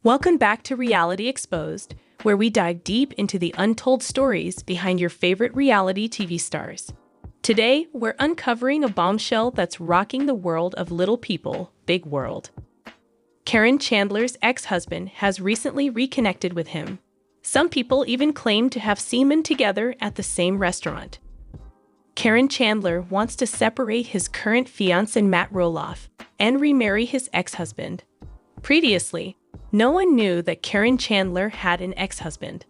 Welcome back to Reality Exposed, where we dive deep into the untold stories behind your favorite reality TV stars. Today, we're uncovering a bombshell that's rocking the world of little people, big world. Caryn Chandler's ex-husband has recently reconnected with him. Some people even claim to have seen them together at the same restaurant. Caryn Chandler wants to separate his current fiancé Matt Roloff and remarry his ex-husband. Previously, no one knew that Caryn Chandler had an ex-husband.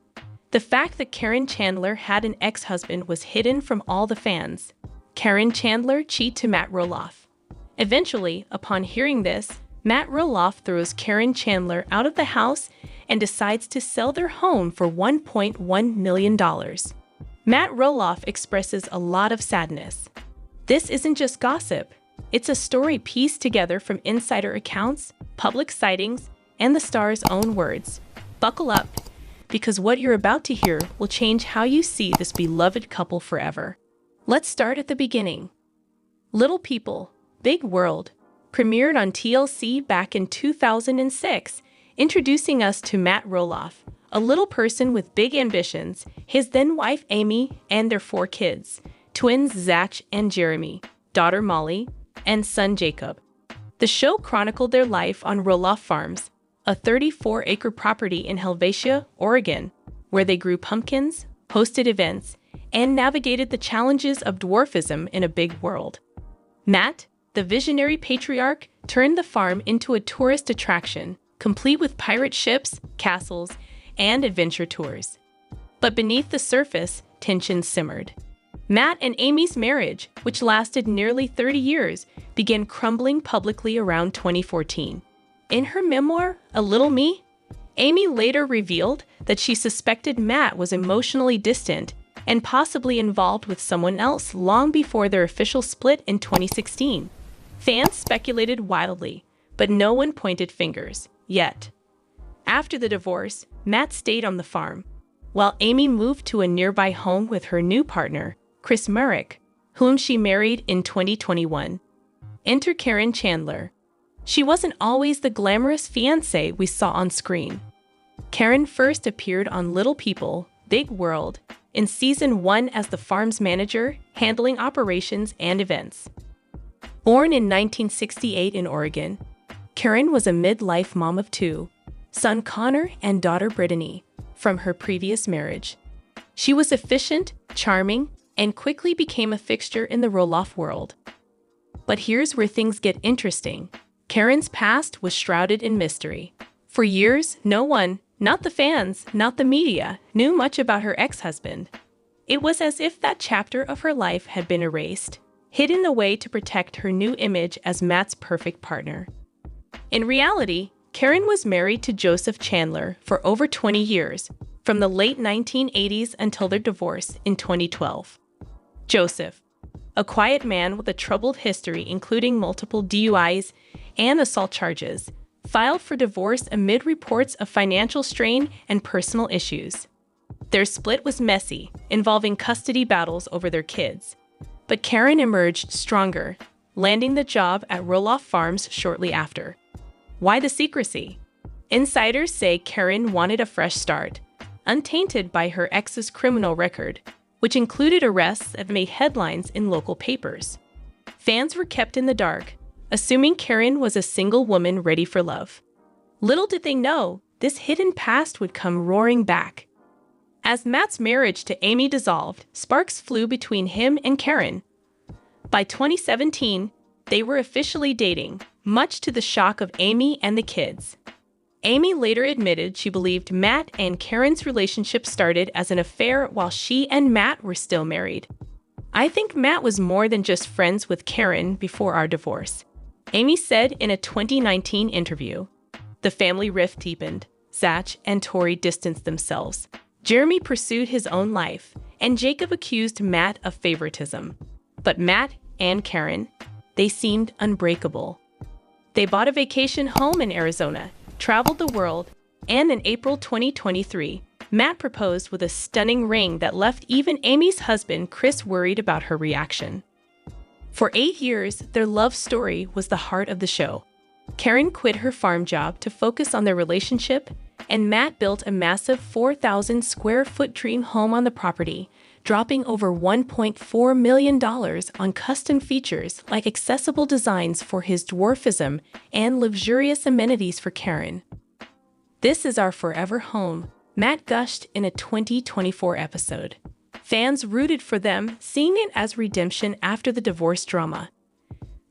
The fact that Caryn Chandler had an ex-husband was hidden from all the fans. Caryn Chandler cheated to Matt Roloff. Eventually, upon hearing this, Matt Roloff throws Caryn Chandler out of the house and decides to sell their home for $1.1 million. Matt Roloff expresses a lot of sadness. This isn't just gossip. It's a story pieced together from insider accounts, public sightings, and the star's own words. Buckle up, because what you're about to hear will change how you see this beloved couple forever. Let's start at the beginning. Little People, Big World premiered on TLC back in 2006, introducing us to Matt Roloff, a little person with big ambitions, his then-wife Amy, and their 4 kids, twins Zach and Jeremy, daughter Molly, and son Jacob. The show chronicled their life on Roloff Farms, a 34-acre property in Helvetia, Oregon, where they grew pumpkins, hosted events, and navigated the challenges of dwarfism in a big world. Matt, the visionary patriarch, turned the farm into a tourist attraction, complete with pirate ships, castles, and adventure tours. But beneath the surface, tension simmered. Matt and Amy's marriage, which lasted nearly 30 years, began crumbling publicly around 2014. In her memoir, A Little Me, Amy later revealed that she suspected Matt was emotionally distant and possibly involved with someone else long before their official split in 2016. Fans speculated wildly, but no one pointed fingers, yet. After the divorce, Matt stayed on the farm, while Amy moved to a nearby home with her new partner, Chris Merrick, whom she married in 2021. Enter Caryn Chandler. She wasn't always the glamorous fiancée we saw on screen. Caryn first appeared on Little People, Big World in Season 1 as the farm's manager, handling operations and events. Born in 1968 in Oregon, Caryn was a midlife mom of 2, son Connor and daughter Brittany, from her previous marriage. She was efficient, charming, and quickly became a fixture in the Roloff world. But here's where things get interesting. Caryn's past was shrouded in mystery. For years, no one, not the fans, not the media, knew much about her ex-husband. It was as if that chapter of her life had been erased, hidden away to protect her new image as Matt's perfect partner. In reality, Caryn was married to Joseph Chandler for over 20 years, from the late 1980s until their divorce in 2012. Joseph, a quiet man with a troubled history including multiple DUIs and assault charges, filed for divorce amid reports of financial strain and personal issues. Their split was messy, involving custody battles over their kids. But Caryn emerged stronger, landing the job at Roloff Farms shortly after. Why the secrecy? Insiders say Caryn wanted a fresh start, untainted by her ex's criminal record, which included arrests that made headlines in local papers. Fans were kept in the dark, assuming Caryn was a single woman ready for love. Little did they know, this hidden past would come roaring back. As Matt's marriage to Amy dissolved, sparks flew between him and Caryn. By 2017, they were officially dating, much to the shock of Amy and the kids. Amy later admitted she believed Matt and Caryn's relationship started as an affair while she and Matt were still married. I think Matt was more than just friends with Caryn before our divorce, Amy said in a 2019 interview. The family rift deepened. Zach and Tori distanced themselves. Jeremy pursued his own life, and Jacob accused Matt of favoritism. But Matt and Caryn, they seemed unbreakable. They bought a vacation home in Arizona, traveled the world, and in April 2023, Matt proposed with a stunning ring that left even Amy's husband Chris worried about her reaction. For 8 years, their love story was the heart of the show. Caryn quit her farm job to focus on their relationship, and Matt built a massive 4,000 square foot dream home on the property, dropping over $1.4 million on custom features like accessible designs for his dwarfism and luxurious amenities for Caryn. "This is our forever home," Matt gushed in a 2024 episode. Fans rooted for them, seeing it as redemption after the divorce drama.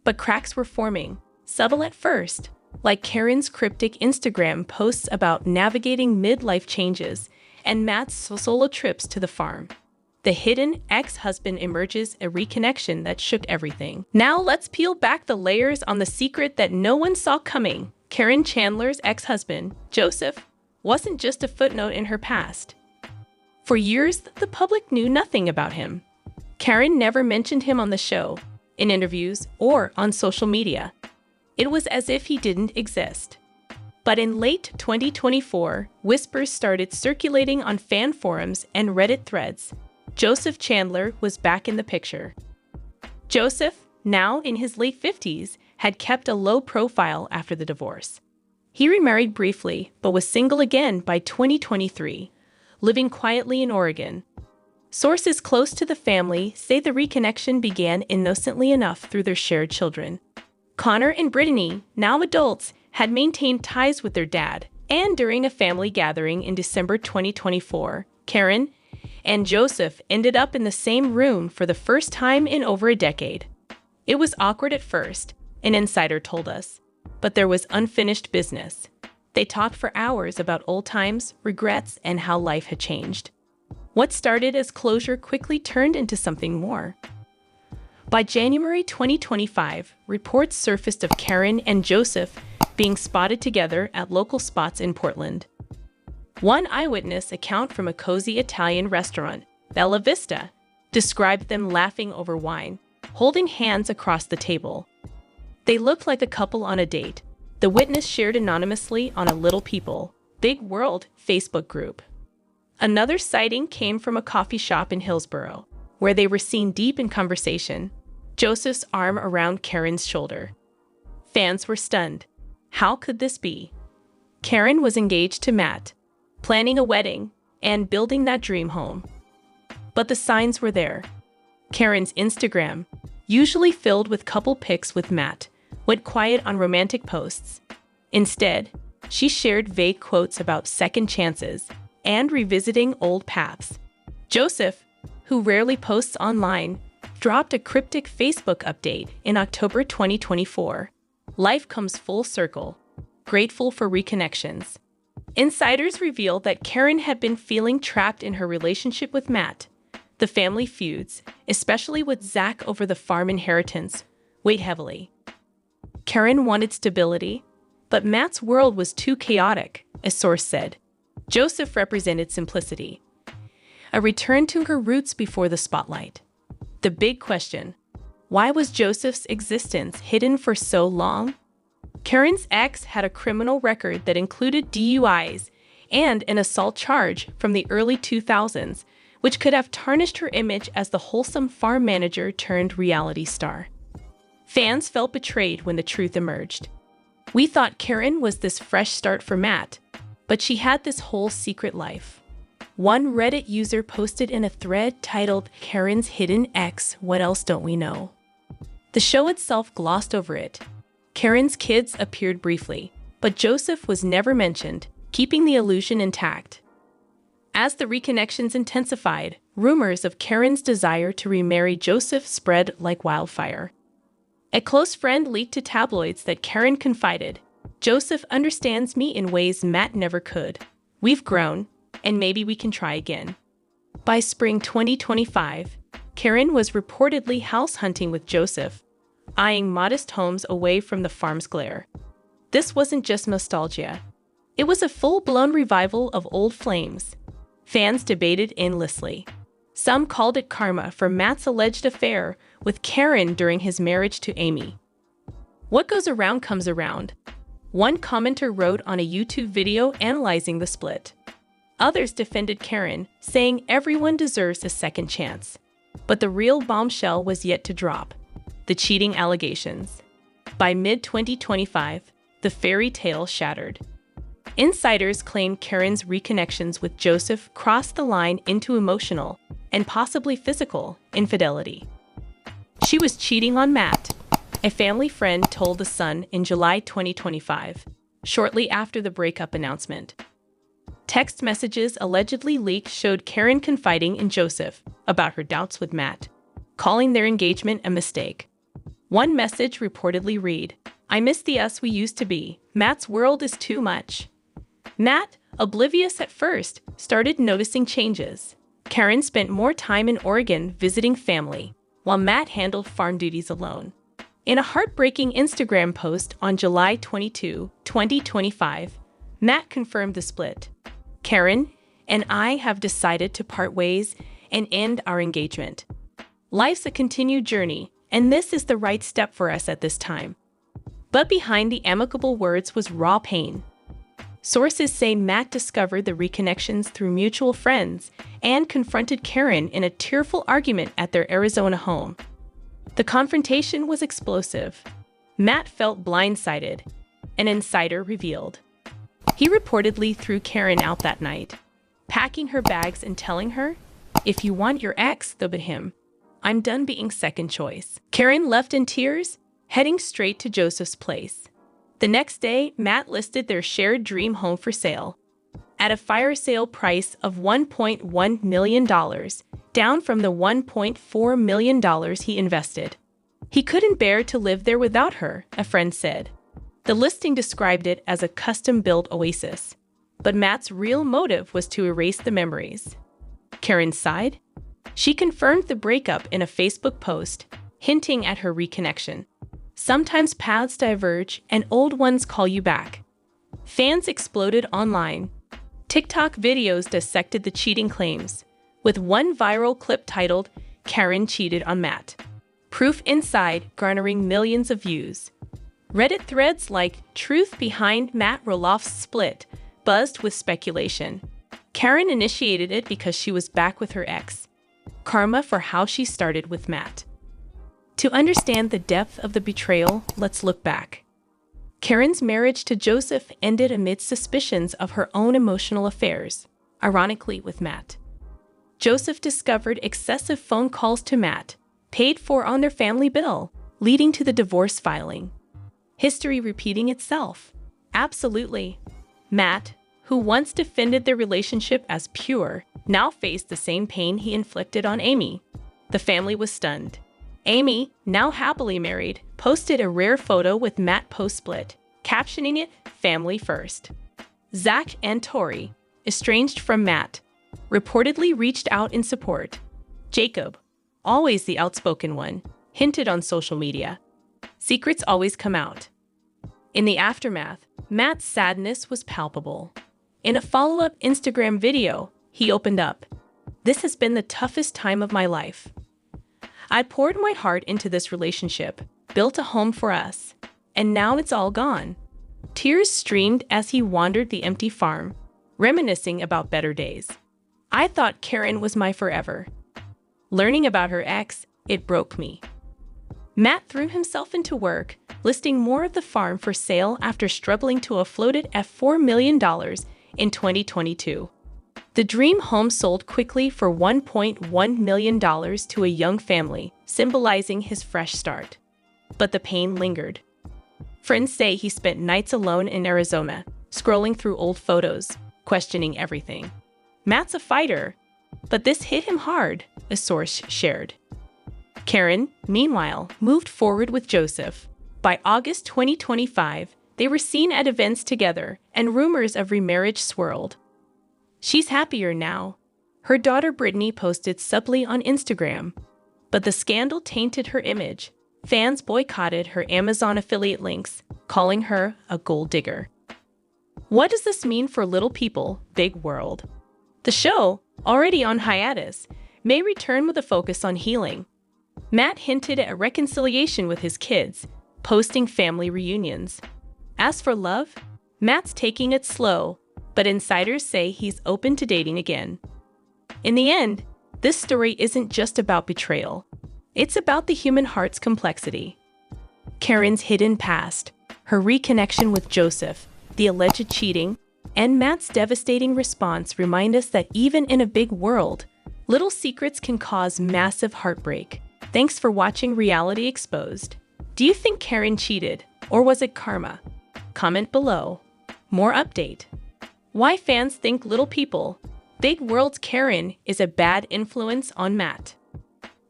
But cracks were forming, subtle at first, like Caryn's cryptic Instagram posts about navigating midlife changes and Matt's solo trips to the farm. The hidden ex-husband emerges a reconnection that shook everything. Now let's peel back the layers on the secret that no one saw coming. Caryn Chandler's ex-husband, Joseph, wasn't just a footnote in her past. For years, the public knew nothing about him. Caryn never mentioned him on the show, in interviews, or on social media. It was as if he didn't exist. But in late 2024, whispers started circulating on fan forums and Reddit threads. Joseph Chandler was back in the picture. Joseph, now in his late 50s, had kept a low profile after the divorce. He remarried briefly, but was single again by 2023, living quietly in Oregon. Sources close to the family say the reconnection began innocently enough through their shared children. Connor and Brittany, now adults, had maintained ties with their dad, and during a family gathering in December 2024, Caryn and Joseph ended up in the same room for the first time in over a decade. It was awkward at first, an insider told us, but there was unfinished business. They talked for hours about old times, regrets, and how life had changed. What started as closure quickly turned into something more. By January 2025, reports surfaced of Caryn and Joseph being spotted together at local spots in Portland. One eyewitness account from a cozy Italian restaurant, Bella Vista, described them laughing over wine, holding hands across the table. They looked like a couple on a date, the witness shared anonymously on a Little People, Big World Facebook group. Another sighting came from a coffee shop in Hillsborough, where they were seen deep in conversation, Joseph's arm around Caryn's shoulder. Fans were stunned. How could this be? Caryn was engaged to Matt, planning a wedding and building that dream home. But the signs were there. Caryn's Instagram, usually filled with couple pics with Matt, went quiet on romantic posts. Instead, she shared vague quotes about second chances and revisiting old paths. Joseph, who rarely posts online, dropped a cryptic Facebook update in October 2024. Life comes full circle. Grateful for reconnections. Insiders revealed that Caryn had been feeling trapped in her relationship with Matt. The family feuds, especially with Zach over the farm inheritance, weighed heavily. Caryn wanted stability, but Matt's world was too chaotic, a source said. Joseph represented simplicity, a return to her roots before the spotlight. The big question: why was Joseph's existence hidden for so long? Caryn's ex had a criminal record that included DUIs and an assault charge from the early 2000s, which could have tarnished her image as the wholesome farm manager turned reality star. Fans felt betrayed when the truth emerged. We thought Caryn was this fresh start for Matt, but she had this whole secret life. One Reddit user posted in a thread titled, "Caryn's Hidden Ex, What Else Don't We Know?" The show itself glossed over it. Caryn's kids appeared briefly, but Joseph was never mentioned, keeping the illusion intact. As the reconnections intensified, rumors of Caryn's desire to remarry Joseph spread like wildfire. A close friend leaked to tabloids that Caryn confided, "Joseph understands me in ways Matt never could. We've grown, and maybe we can try again." By spring 2025, Caryn was reportedly house hunting with Joseph, eyeing modest homes away from the farm's glare. This wasn't just nostalgia. It was a full-blown revival of old flames. Fans debated endlessly. Some called it karma for Matt's alleged affair with Caryn during his marriage to Amy. What goes around comes around, one commenter wrote on a YouTube video analyzing the split. Others defended Caryn, saying everyone deserves a second chance. But the real bombshell was yet to drop: the cheating allegations. By mid-2025, the fairy tale shattered. Insiders claim Caryn's reconnections with Joseph crossed the line into emotional and possibly physical infidelity. She was cheating on Matt, a family friend told The Sun in July 2025, shortly after the breakup announcement. Text messages allegedly leaked showed Caryn confiding in Joseph about her doubts with Matt, calling their engagement a mistake. One message reportedly read, "I miss the us we used to be. Matt's world is too much." Matt, oblivious at first, started noticing changes. Caryn spent more time in Oregon visiting family, while Matt handled farm duties alone. In a heartbreaking Instagram post on July 22, 2025, Matt confirmed the split. "Caryn and I have decided to part ways and end our engagement. Life's a continued journey, and this is the right step for us at this time." But behind the amicable words was raw pain. Sources say Matt discovered the reconnections through mutual friends and confronted Caryn in a tearful argument at their Arizona home. The confrontation was explosive. Matt felt blindsided, an insider revealed. He reportedly threw Caryn out that night, packing her bags and telling her, "If you want your ex, though but him, I'm done being second choice." Caryn left in tears, heading straight to Joseph's place. The next day, Matt listed their shared dream home for sale at a fire sale price of $1.1 million, down from the $1.4 million he invested. He couldn't bear to live there without her, a friend said. The listing described it as a custom-built oasis, but Matt's real motive was to erase the memories. Caryn sighed. She confirmed the breakup in a Facebook post, hinting at her reconnection. "Sometimes paths diverge and old ones call you back." Fans exploded online. TikTok videos dissected the cheating claims, with one viral clip titled, "Caryn cheated on Matt." Proof inside garnering millions of views. Reddit threads like "Truth Behind Matt Roloff's Split" buzzed with speculation. Caryn initiated it because she was back with her ex. Karma for how she started with Matt. To understand the depth of the betrayal, let's look back. Caryn's marriage to Joseph ended amid suspicions of her own emotional affairs, ironically with Matt. Joseph discovered excessive phone calls to Matt, paid for on their family bill, leading to the divorce filing. History repeating itself. Absolutely. Matt, who once defended their relationship as pure, now faced the same pain he inflicted on Amy. The family was stunned. Amy, now happily married, posted a rare photo with Matt post-split, captioning it, "Family First." Zach and Tori, estranged from Matt, reportedly reached out in support. Jacob, always the outspoken one, hinted on social media. Secrets always come out. In the aftermath, Matt's sadness was palpable. In a follow-up Instagram video, he opened up, "This has been the toughest time of my life. I poured my heart into this relationship, built a home for us, and now it's all gone." Tears streamed as he wandered the empty farm, reminiscing about better days. "I thought Caryn was my forever. Learning about her ex, it broke me." Matt threw himself into work, listing more of the farm for sale after struggling to offload it at $4 million in 2022. The dream home sold quickly for $1.1 million to a young family, symbolizing his fresh start. But the pain lingered. Friends say he spent nights alone in Arizona, scrolling through old photos, questioning everything. Matt's a fighter, but this hit him hard, a source shared. Caryn, meanwhile, moved forward with Joseph. By August 2025, they were seen at events together, and rumors of remarriage swirled. She's happier now. Her daughter Brittany posted subtly on Instagram. But the scandal tainted her image. Fans boycotted her Amazon affiliate links, calling her a gold digger. What does this mean for Little People, Big World? The show, already on hiatus, may return with a focus on healing. Matt hinted at a reconciliation with his kids, posting family reunions. As for love, Matt's taking it slow, but insiders say he's open to dating again. In the end, this story isn't just about betrayal. It's about the human heart's complexity. Caryn's hidden past, her reconnection with Joseph, the alleged cheating, and Matt's devastating response remind us that even in a big world, little secrets can cause massive heartbreak. Thanks for watching Reality Exposed. Do you think Caryn cheated, or was it karma? Comment below. More update. Why fans think Little People, Big World's Caryn is a bad influence on Matt.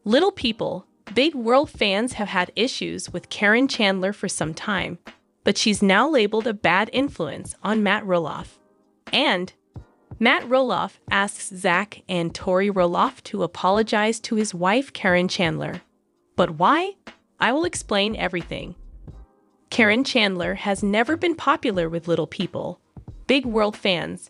Little People, Big World fans have had issues with Caryn Chandler for some time, but she's now labeled a bad influence on Matt Roloff. And Matt Roloff asks Zach and Tori Roloff to apologize to his wife Caryn Chandler. But why? I will explain everything. Caryn Chandler has never been popular with Little People, Big World fans,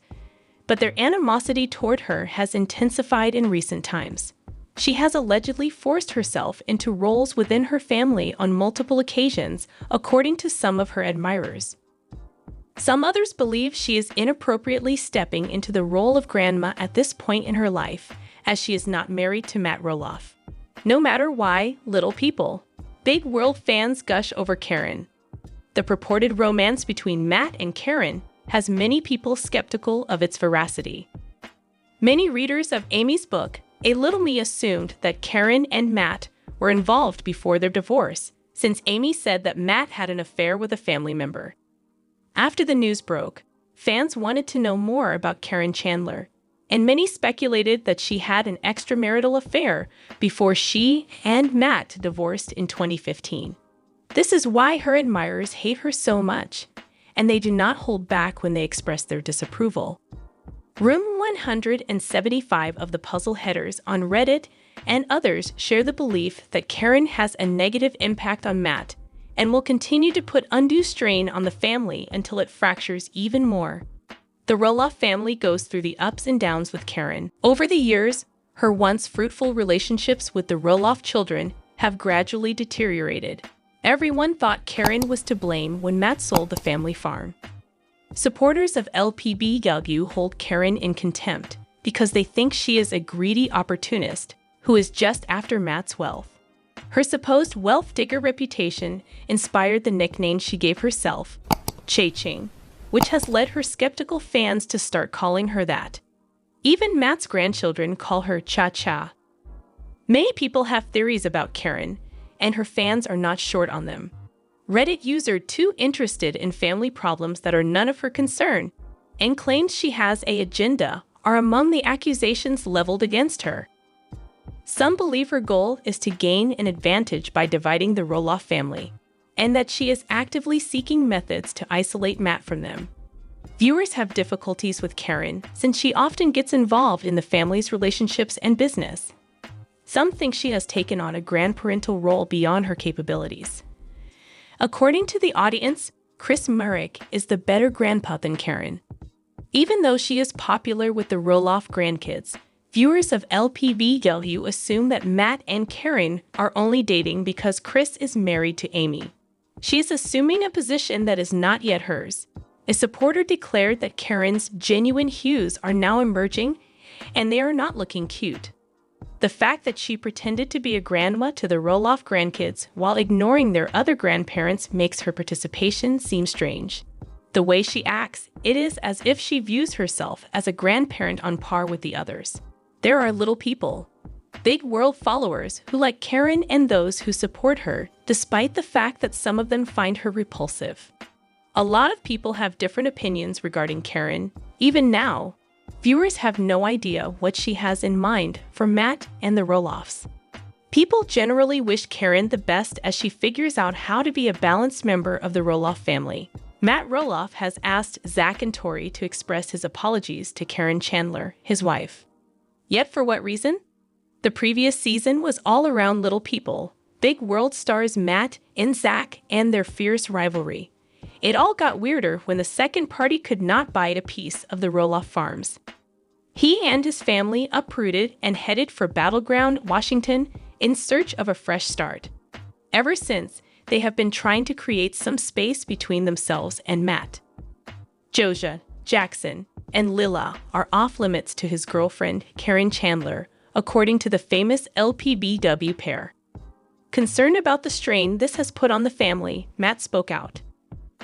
but their animosity toward her has intensified in recent times. She has allegedly forced herself into roles within her family on multiple occasions, according to some of her admirers. Some others believe she is inappropriately stepping into the role of grandma at this point in her life, as she is not married to Matt Roloff. No matter why, Little People, Big World fans gush over Caryn. The purported romance between Matt and Caryn has many people skeptical of its veracity. Many readers of Amy's book, A Little Me, assumed that Caryn and Matt were involved before their divorce, since Amy said that Matt had an affair with a family member. After the news broke, fans wanted to know more about Caryn Chandler, and many speculated that she had an extramarital affair before she and Matt divorced in 2015. This is why her admirers hate her so much, and they do not hold back when they express their disapproval. Room 175 of the puzzle headers on Reddit and others share the belief that Caryn has a negative impact on Matt and will continue to put undue strain on the family until it fractures even more. The Roloff family goes through the ups and downs with Caryn. Over the years, her once fruitful relationships with the Roloff children have gradually deteriorated. Everyone thought Caryn was to blame when Matt sold the family farm. Supporters of LPBW hold Caryn in contempt because they think she is a greedy opportunist who is just after Matt's wealth. Her supposed wealth digger reputation inspired the nickname she gave herself, Cha-Ching, which has led her skeptical fans to start calling her that. Even Matt's grandchildren call her Cha-Cha. Many people have theories about Caryn, and her fans are not short on them. Reddit user too interested in family problems that are none of her concern and claims she has an agenda are among the accusations leveled against her. Some believe her goal is to gain an advantage by dividing the Roloff family, and that she is actively seeking methods to isolate Matt from them. Viewers have difficulties with Caryn since she often gets involved in the family's relationships and business. Some think she has taken on a grandparental role beyond her capabilities. According to the audience, Chris Marek is the better grandpa than Caryn. Even though she is popular with the Roloff grandkids, viewers of LPBW assume that Matt and Caryn are only dating because Chris is married to Amy. She is assuming a position that is not yet hers. A supporter declared that Caryn's genuine hues are now emerging, and they are not looking cute. The fact that she pretended to be a grandma to the Roloff grandkids while ignoring their other grandparents makes her participation seem strange. The way she acts, it is as if she views herself as a grandparent on par with the others. There are Little People, Big World followers who like Caryn and those who support her, despite the fact that some of them find her repulsive. A lot of people have different opinions regarding Caryn. Even now, viewers have no idea what she has in mind for Matt and the Roloffs. People generally wish Caryn the best as she figures out how to be a balanced member of the Roloff family. Matt Roloff has asked Zach and Tori to express his apologies to Caryn Chandler, his wife. Yet for what reason? The previous season was all around Little People, Big World stars Matt and Zach and their fierce rivalry. It all got weirder when the second party could not bite a piece of the Roloff farms. He and his family uprooted and headed for Battleground, Washington, in search of a fresh start. Ever since, they have been trying to create some space between themselves and Matt. Joja, Jackson, and Lila are off limits to his girlfriend, Caryn Chandler, according to the famous LPBW pair. Concerned about the strain this has put on the family, Matt spoke out.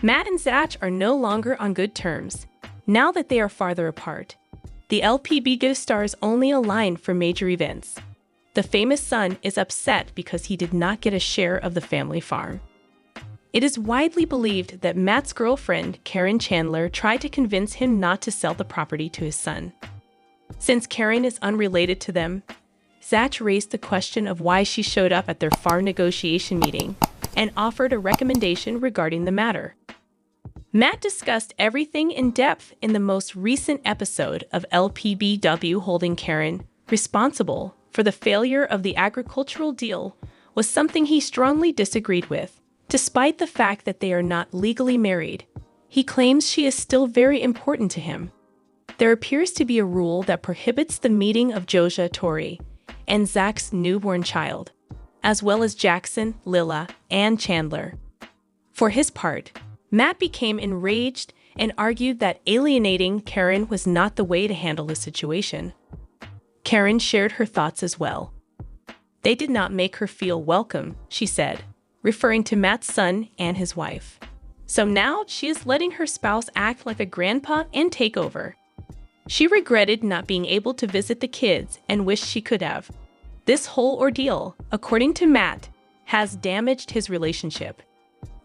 Matt and Zach are no longer on good terms. Now that they are farther apart, the LPBW stars only align for major events. The famous son is upset because he did not get a share of the family farm. It is widely believed that Matt's girlfriend, Caryn Chandler, tried to convince him not to sell the property to his son. Since Caryn is unrelated to them, Zach raised the question of why she showed up at their farm negotiation meeting and offered a recommendation regarding the matter. Matt discussed everything in depth in the most recent episode of LPBW, holding Caryn responsible for the failure of the agricultural deal was something he strongly disagreed with. Despite the fact that they are not legally married, he claims she is still very important to him. There appears to be a rule that prohibits the meeting of Joja, Tori, and Zach's newborn child, as well as Jackson, Lila, and Chandler. For his part, Matt became enraged and argued that alienating Caryn was not the way to handle the situation. Caryn shared her thoughts as well. They did not make her feel welcome, she said, referring to Matt's son and his wife. So now she is letting her spouse act like a grandpa and take over. She regretted not being able to visit the kids and wished she could have. This whole ordeal, according to Matt, has damaged his relationship.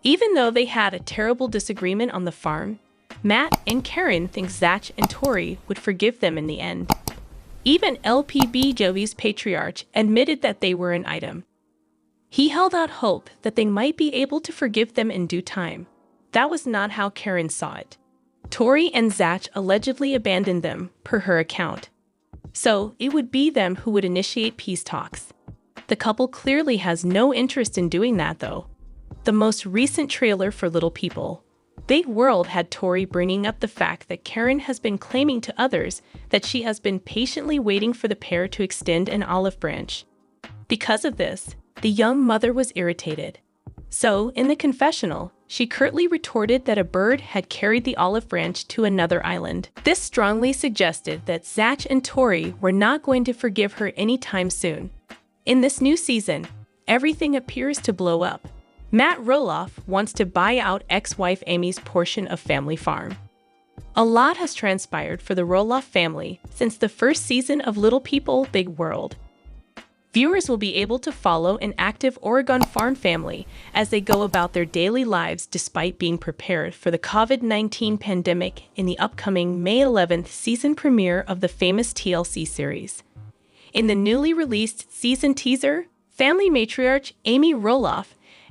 Even though they had a terrible disagreement on the farm, Matt and Caryn think Zach and Tori would forgive them in the end. Even LPBW's patriarch admitted that they were an item. He held out hope that they might be able to forgive them in due time. That was not how Caryn saw it. Tori and Zach allegedly abandoned them, per her account. So it would be them who would initiate peace talks. The couple clearly has no interest in doing that, though. The most recent trailer for Little People, Big World, had Tori bringing up the fact that Caryn has been claiming to others that she has been patiently waiting for the pair to extend an olive branch. Because of this, the young mother was irritated. So, in the confessional, she curtly retorted that a bird had carried the olive branch to another island. This strongly suggested that Zach and Tori were not going to forgive her anytime soon. In this new season, everything appears to blow up. Matt Roloff wants to buy out ex-wife Amy's portion of family farm. A lot has transpired for the Roloff family since the first season of Little People, Big World. Viewers will be able to follow an active Oregon farm family as they go about their daily lives despite being prepared for the COVID-19 pandemic in the upcoming May 11th season premiere of the famous TLC series. In the newly released season teaser, family matriarch Amy Roloff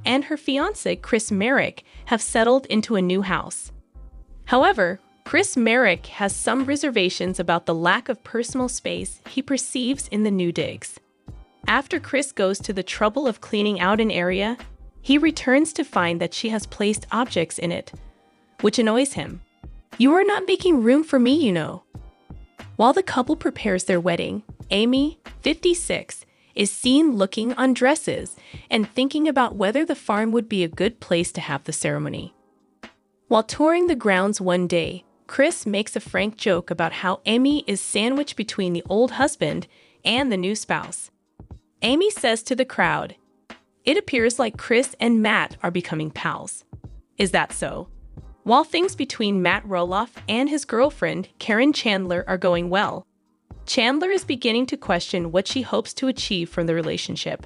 and her fiancé Chris Merrick have settled into a new house. However, Chris Merrick has some reservations about the lack of personal space he perceives in the new digs. After Chris goes to the trouble of cleaning out an area, he returns to find that she has placed objects in it, which annoys him. "You are not making room for me, you know." While the couple prepares their wedding, Amy, 56, is seen looking on dresses and thinking about whether the farm would be a good place to have the ceremony. While touring the grounds one day, Chris makes a frank joke about how Amy is sandwiched between the old husband and the new spouse. Amy says to the crowd, "It appears like Chris and Matt are becoming pals." Is that so? While things between Matt Roloff and his girlfriend, Caryn Chandler, are going well, Chandler is beginning to question what she hopes to achieve from the relationship.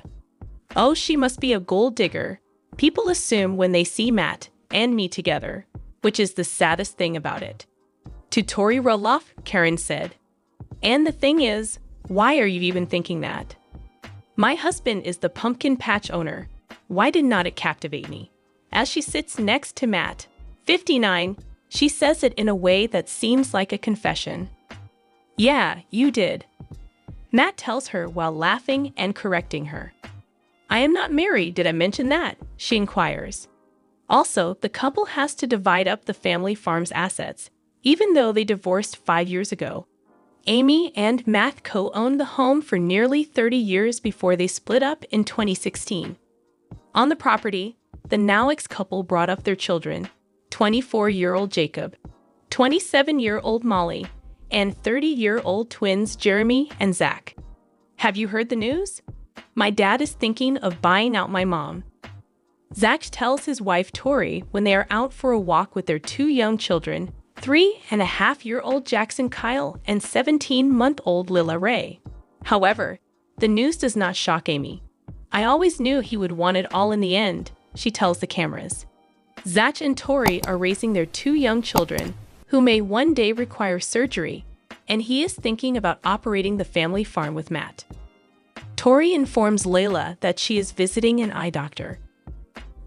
Oh, she must be a gold digger, people assume when they see Matt and me together, which is the saddest thing about it. To Tori Roloff, Caryn said, "And the thing is, why are you even thinking that? My husband is the pumpkin patch owner. Why did not it captivate me?" As she sits next to Matt, 59, she says it in a way that seems like a confession. "Yeah, you did." Matt tells her while laughing and correcting her. "I am not married, did I mention that?" she inquires. Also, the couple has to divide up the family farm's assets, even though they divorced 5 years ago. Amy and Matt co-owned the home for nearly 30 years before they split up in 2016. On the property, the now ex-couple brought up their children, 24-year-old Jacob, 27-year-old Molly, and 30-year-old twins Jeremy and Zach. "Have you heard the news? My dad is thinking of buying out my mom." Zach tells his wife Tori when they are out for a walk with their two young children, 3.5-year-old Jackson Kyle and 17-month-old Lila Ray. However, the news does not shock Amy. "I always knew he would want it all in the end," she tells the cameras. Zach and Tori are raising their two young children, who may one day require surgery, and he is thinking about operating the family farm with Matt. Tori informs Layla that she is visiting an eye doctor.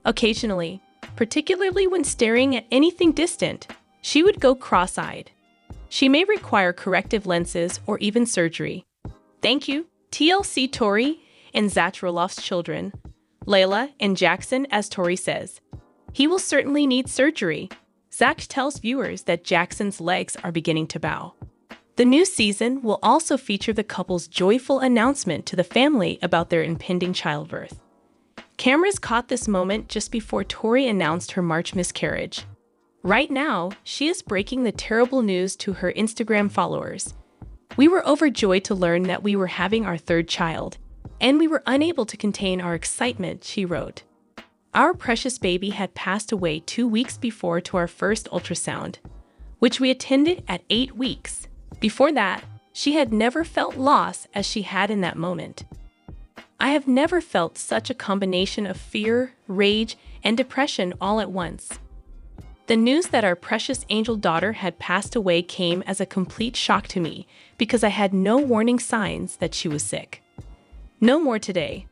Occasionally, particularly when staring at anything distant, she would go cross-eyed. She may require corrective lenses or even surgery. Thank you, TLC Tori and Zach Roloff's children, Layla and Jackson. As Tori says, he will certainly need surgery. Zach tells viewers that Jackson's legs are beginning to bow. The new season will also feature the couple's joyful announcement to the family about their impending childbirth. Cameras caught this moment just before Tori announced her March miscarriage. Right now, she is breaking the terrible news to her Instagram followers. "We were overjoyed to learn that we were having our third child, and we were unable to contain our excitement," she wrote. "Our precious baby had passed away 2 weeks before to our first ultrasound, which we attended at 8 weeks. Before that, she had never felt loss as she had in that moment. I have never felt such a combination of fear, rage, and depression all at once." The news that our precious angel daughter had passed away came as a complete shock to me because I had no warning signs that she was sick. No more today.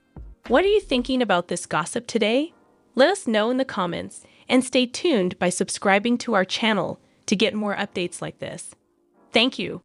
What are you thinking about this gossip today? Let us know in the comments, and stay tuned by subscribing to our channel to get more updates like this. Thank you.